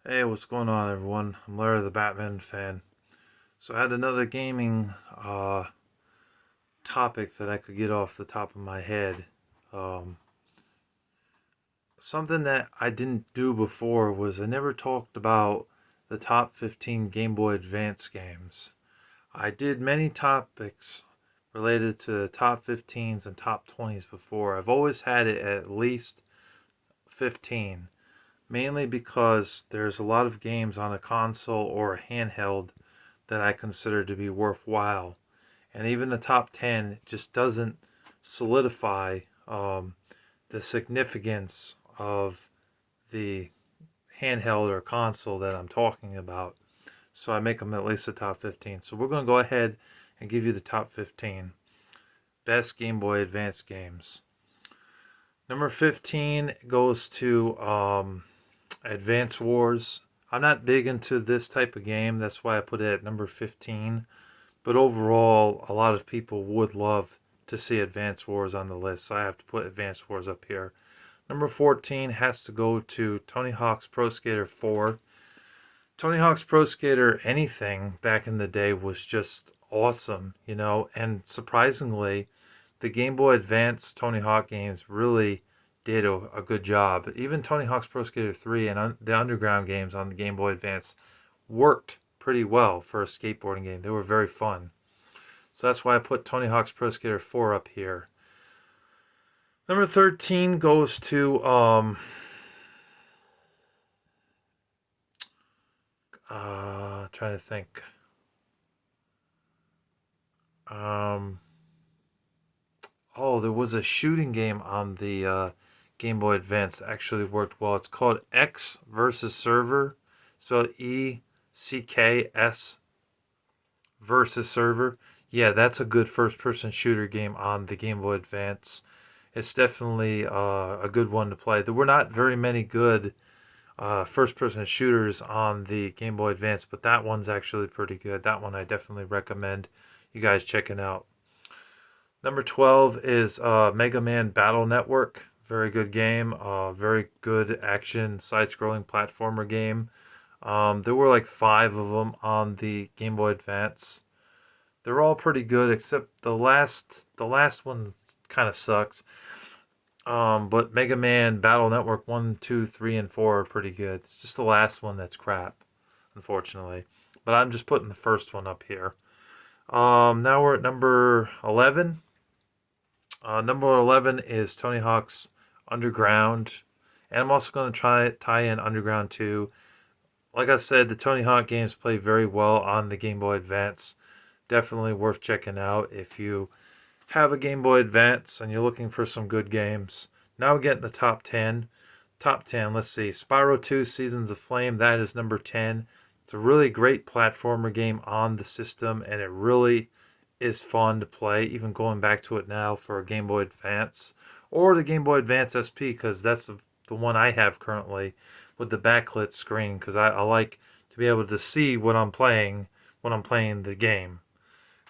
Hey, what's going on, everyone? I'm Larry the Batman fan. So I had another gaming topic that I could get off the top of my head. Um, Something that I didn't do before was I never talked about the top 15 Game Boy Advance games. I did many topics related to top 15s and top 20s before. I've always had it at least 15, mainly because there's a lot of games on a console or a handheld that I consider to be worthwhile. And even the top 10 just doesn't solidify the significance of the handheld or console that I'm talking about. So I make them at least the top 15. So we're going to go ahead and give you the top 15 best Game Boy Advance games. Number 15 goes to Advance Wars. I'm not big into this type of game. That's why I put it at number 15. But overall, a lot of people would love to see Advance Wars on the list, so I have to put Advance Wars up here. Number 14 has to go to Tony Hawk's Pro Skater 4. Tony Hawk's Pro Skater anything back in the day was just awesome, and surprisingly, the Game Boy Advance Tony Hawk games really did a good job. Even Tony Hawk's Pro Skater 3 and the Underground games on the Game Boy Advance worked pretty well for a skateboarding game. They were very fun. So that's why I put Tony Hawk's Pro Skater 4 up here. Number 13 goes to trying to think. Um there was a shooting game on the Game Boy Advance that actually worked well. It's called X versus Server, spelled ECKS versus Server. Yeah, that's a good first-person shooter game on the Game Boy Advance. It's definitely a good one to play. There were not very many good first-person shooters on the Game Boy Advance, but that one's actually pretty good. That one I definitely recommend you guys checking out. Number 12 is Mega Man Battle Network. Very good game. Very good action side-scrolling platformer game. There were like 5 of them on the Game Boy Advance. They're all pretty good except the last one kind of sucks. But Mega Man Battle Network 1, 2, 3, and 4 are pretty good. It's just the last one that's crap, unfortunately. But I'm just putting the first one up here. Now we're at number 11. Number 11 is Tony Hawk's Underground. And I'm also going to try tie in Underground 2. Like I said, the Tony Hawk games play very well on the Game Boy Advance. Definitely worth checking out if you have a Game Boy Advance and you're looking for some good games. Now we get in the top 10. Top 10, let's see. Spyro 2 Seasons of Flame, that is number 10. It's a really great platformer game on the system, and it really is fun to play, even going back to it now for a Game Boy Advance or the Game Boy Advance SP, because that's the one I have currently with the backlit screen, because I like to be able to see what I'm playing when I'm playing the game.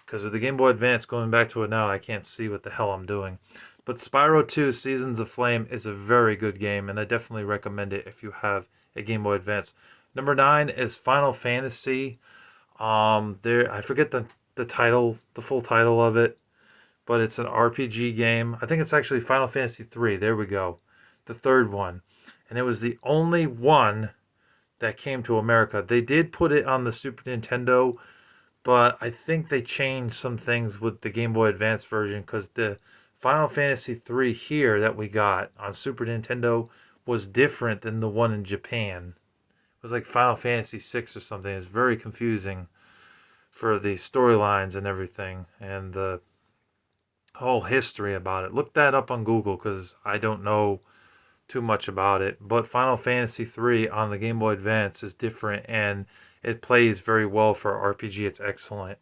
Because with the Game Boy Advance, going back to it now, I can't see what the hell I'm doing. But Spyro 2 Seasons of Flame is a very good game, and I definitely recommend it if you have a Game Boy Advance. Number 9 is Final Fantasy. There I forget the title, the full title of it, but it's an RPG game. I think it's actually Final Fantasy 3. There we go. The third one. And it was the only one that came to America. They did put it on the Super Nintendo, but I think they changed some things with the Game Boy Advance version, because the Final Fantasy 3 here that we got on Super Nintendo was different than the one in Japan. It was like Final Fantasy 6 or something. It's very confusing for the storylines and everything and the whole history about it. Look that up on Google, because I don't know too much about it. But Final Fantasy 3 on the Game Boy Advance is different, and it plays very well for RPG. It's excellent.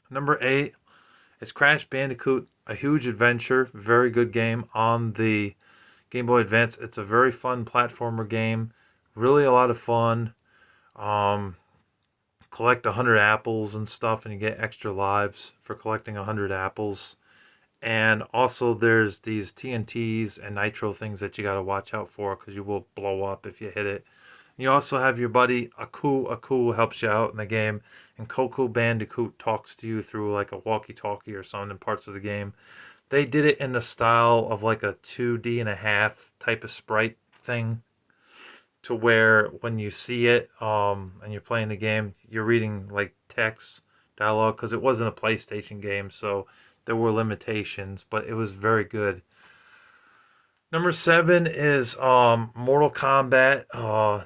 Number 8 is Crash Bandicoot, A Huge Adventure. Very good game on the Game Boy Advance. It's a very fun platformer game. Really a lot of fun. Um, Collect 100 apples and stuff, and you get extra lives for collecting 100 apples. And also there's these TNTs and nitro things that you got to watch out for, because you will blow up if you hit it. You also have your buddy Aku. Aku helps you out in the game, and Coco Bandicoot talks to you through like a walkie-talkie or something in parts of the game. They did it in the style of like a 2D and a half type of sprite thing, to where when you see it and you're playing the game, you're reading like text dialogue because it wasn't a PlayStation game, so there were limitations, but it was very good. Number 7 is Mortal Kombat.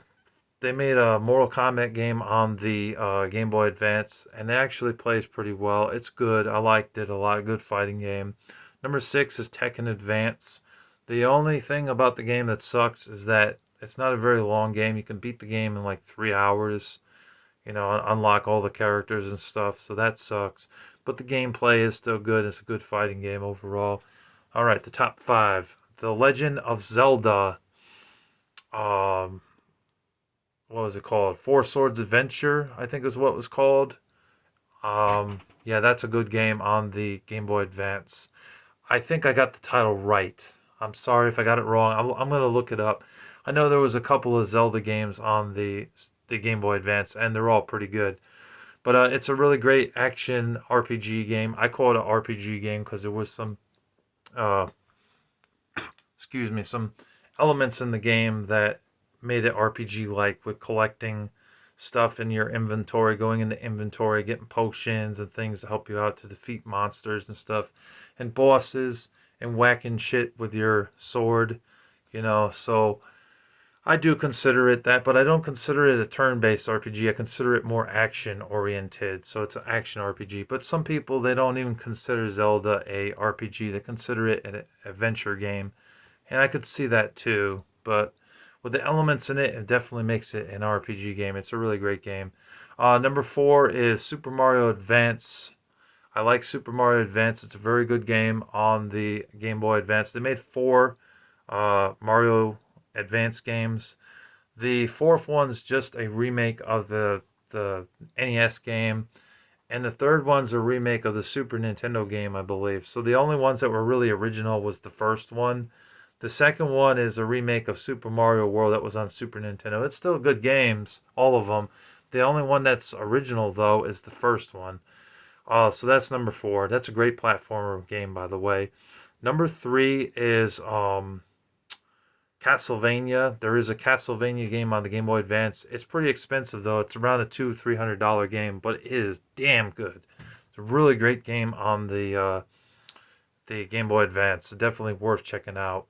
They made a Mortal Kombat game on the Game Boy Advance, and it actually plays pretty well. It's good. I liked it a lot. Good fighting game. Number 6 is Tekken Advance. The only thing about the game that sucks is that it's not a very long game. You can beat the game in like 3 hours, unlock all the characters and stuff, so that sucks. But the gameplay is still good. It's a good fighting game overall. All right, the top 5. The Legend of Zelda. Um, what was it called? Four Swords Adventure, I think is what it was called. Yeah, that's a good game on the Game Boy Advance. I think I got the title right. I'm sorry if I got it wrong. I'm gonna look it up. I know there was a couple of Zelda games on the Game Boy Advance, and they're all pretty good. But it's a really great action RPG game. I call it an RPG game because there was some, uh, excuse me, some elements in the game that made it RPG like, with collecting stuff in your inventory, going into inventory, getting potions and things to help you out to defeat monsters and stuff, and bosses, and whacking shit with your sword, So I do consider it that, but I don't consider it a turn-based RPG. I consider it more action-oriented, so it's an action RPG. But some people, they don't even consider Zelda a RPG. They consider it an adventure game, and I could see that too. But with the elements in it, it definitely makes it an RPG game. It's a really great game. Number 4 is Super Mario Advance. I like Super Mario Advance. It's a very good game on the Game Boy Advance. They made 4 Mario Advance games. The fourth one's just a remake of the NES game, and the third one's a remake of the Super Nintendo game, I believe. So the only ones that were really original was the first one. The second one is a remake of Super Mario World that was on Super Nintendo. It's still good games, all of them. The only one that's original, though, is the first one. So that's number 4. That's a great platformer game, by the way. Number 3 is Castlevania. There is a Castlevania game on the Game Boy Advance. It's pretty expensive, though. It's around a $200-$300 game, but it is damn good. It's a really great game on the Game Boy Advance. It's definitely worth checking out.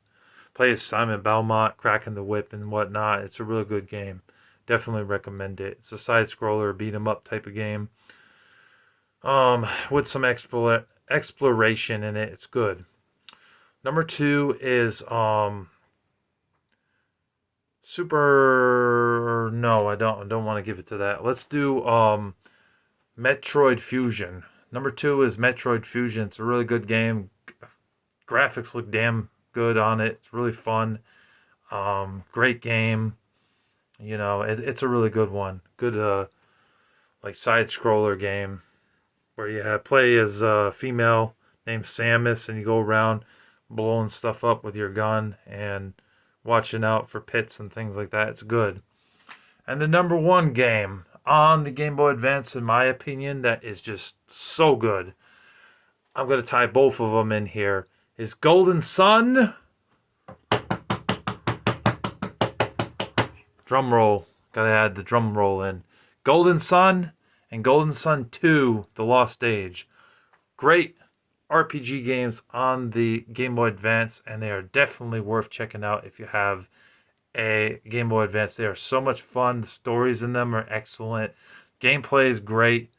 Plays Simon Belmont, cracking the whip and whatnot. It's a really good game. Definitely recommend it. It's a side scroller, beat 'em up type of game. With some exploration in it. It's good. Number 2 is Super. No, I don't want to give it to that. Let's do Metroid Fusion. Number 2 is Metroid Fusion. It's a really good game. Graphics look damn good on it. It's really fun. Great game. It's a really good one. Good like side scroller game where you play as a female named Samus, and you go around blowing stuff up with your gun and watching out for pits and things like that. It's good. And the number 1 game on the Game Boy Advance, in my opinion, that is just so good, I'm going to tie both of them in here, is Golden Sun. Drum roll. Gotta add the drum roll in. Golden Sun and Golden Sun 2, The Lost Age. Great RPG games on the Game Boy Advance, and they are definitely worth checking out if you have a Game Boy Advance. They are so much fun. The stories in them are excellent. Gameplay is great.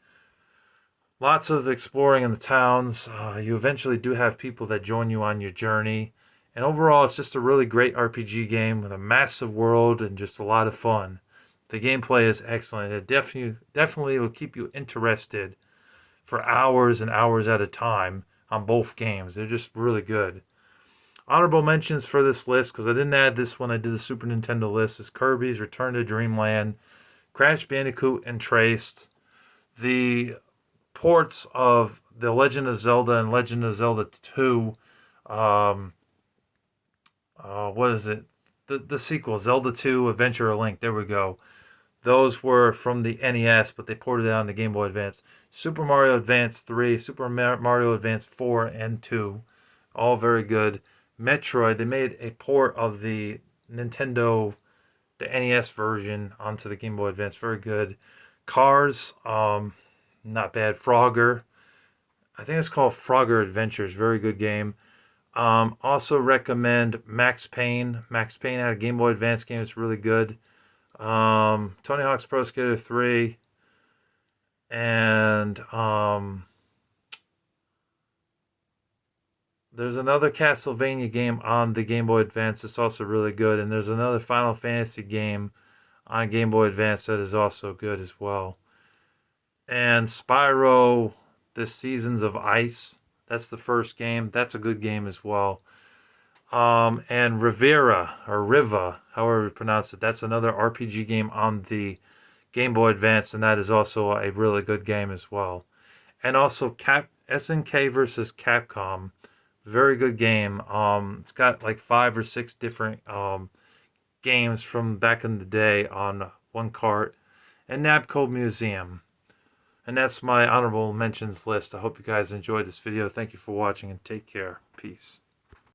Lots of exploring in the towns. You eventually do have people that join you on your journey. And overall, it's just a really great RPG game with a massive world and just a lot of fun. The gameplay is excellent. It definitely will keep you interested for hours and hours at a time on both games. They're just really good. Honorable mentions for this list, because I didn't add this when I did the Super Nintendo list, is Kirby's Return to Dreamland, Crash Bandicoot, and Traced. The ports of The Legend of Zelda and Legend of Zelda 2, what is it? the sequel, Zelda 2, Adventure of Link. There we go. Those were from the NES, but they ported it on the Game Boy Advance. Super Mario Advance 3, Super Mario Advance 4 and 2, all very good. Metroid, they made a port of the Nintendo, the NES version onto the Game Boy Advance, very good. Cars, not bad. Frogger, I think it's called Frogger Adventures, very good game. Also recommend Max Payne. Max Payne had a Game Boy Advance game, it's really good. Tony Hawk's Pro Skater 3, and there's another Castlevania game on the Game Boy Advance that's also really good, and there's another Final Fantasy game on Game Boy Advance that is also good as well. And Spyro, the Seasons of Ice, that's the first game. That's a good game as well. And Rivera, or Riva, however you pronounce it, that's another RPG game on the Game Boy Advance, and that is also a really good game as well. And also SNK versus Capcom, very good game. It's got like 5 or 6 different games from back in the day on one cart. And Nabco Museum. And that's my honorable mentions list. I hope you guys enjoyed this video. Thank you for watching and take care. Peace.